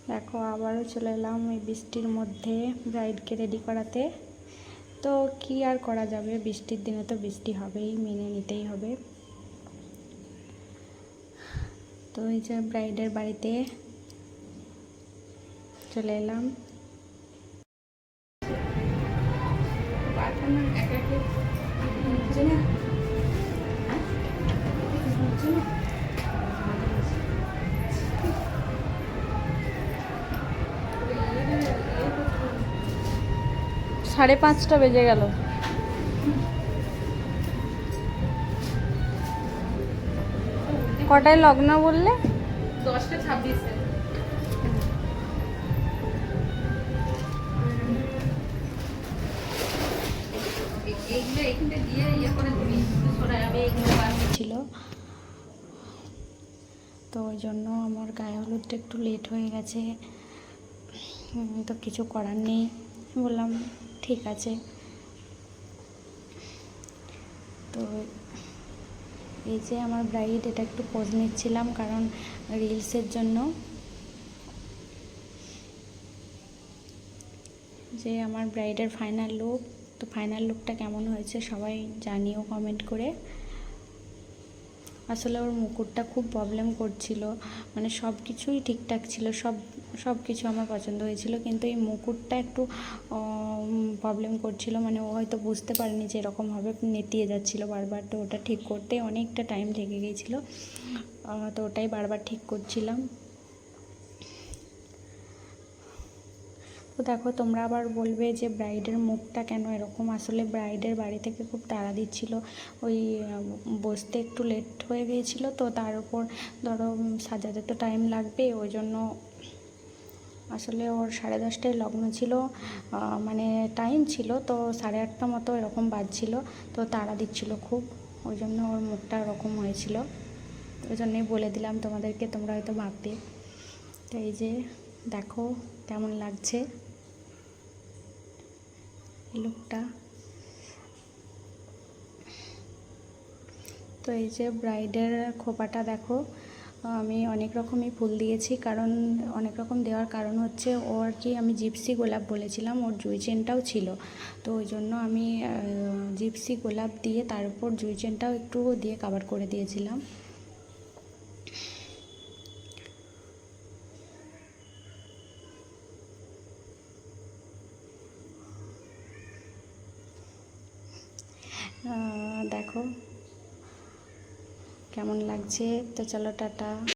দেখো আবারও চলে এলাম এই বৃষ্টির মধ্যে ব্রাইডকে রেডি করাতে। তো কি আর করা যাবে, বৃষ্টির দিনে তো বৃষ্টি হবেই, মেনে নিতেই হবে। তো এই যে ব্রাইডের বাড়িতে চলে এলাম। সাড়ে 5টা বেজে গেল। কটায় লগ্ন বললে? 10টা 26। ছিল তো ওই জন্য আমার গায়ে হলুদটা একটু লেট হয়ে গেছে। তো কিছু করার নেই, বললাম ঠিক আছে। তো এই যে আমার ব্রাইড, এটা একটু পোজ নিচ্ছিলাম কারণ রিলসের জন্য। যে আমার ব্রাইডের ফাইনাল লুক। তো ফাইনাল লুকটা কেমন হয়েছে সবাই জানিও কমেন্ট করে। আসলে ওর মুকুটটা খুব প্রবলেম করছিল, মানে সব কিছুই ঠিকঠাক ছিল, সব কিছু আমার পছন্দ হয়েছিল, কিন্তু এই মুকুটটা একটু প্রবলেম করছিল। মানে ও হয়তো বুঝতে পারেনি যে এরকম হবে, নেতিয়ে যাচ্ছিলো বারবার। তো ওটা ঠিক করতে অনেকটা টাইম লেগে গিয়েছিলো। তো ওটাই বারবার ঠিক করছিলাম। তো দেখো তোমরা আবার বলবে যে ব্রাইডের মুখটা কেন এরকম। আসলে ব্রাইডের বাড়ি থেকে খুব তাড়া দিচ্ছিলো, ওই বসতে একটু লেট হয়ে গিয়েছিলো। তো তার উপর ধরো সাজাতে তো টাইম লাগবে, ওই জন্য আসলে ওর 10:30টায় লগ্ন ছিল, মানে টাইম ছিল তো 8:30 মতো এরকম বাজছিল। তো তাড়া দিচ্ছিলো খুব, ওই জন্য ওর মুখটা ওরকম হয়েছিল। ওই জন্যই বলে দিলাম তোমাদেরকে, তোমরা হয়তো ভাববে। তো এই যে দেখো কেমন লাগছে লুকটা। তো এই যে ব্রাইডের খোপাটা দেখো, আমি অনেক রকমই ফুল দিয়েছি, কারণ অনেক রকম দেওয়ার কারণ হচ্ছে ও আর কি, আমি জিপসি গোলাপ বলেছিলাম, ওর জুঁই চেনটাও ছিল। তো ওই জন্য আমি জিপসি গোলাপ দিয়ে তার উপর জুঁই চেনটাও একটু দিয়ে কভার করে দিয়েছিলাম। দেখো কেমন লাগছে। তো চলো টাটা।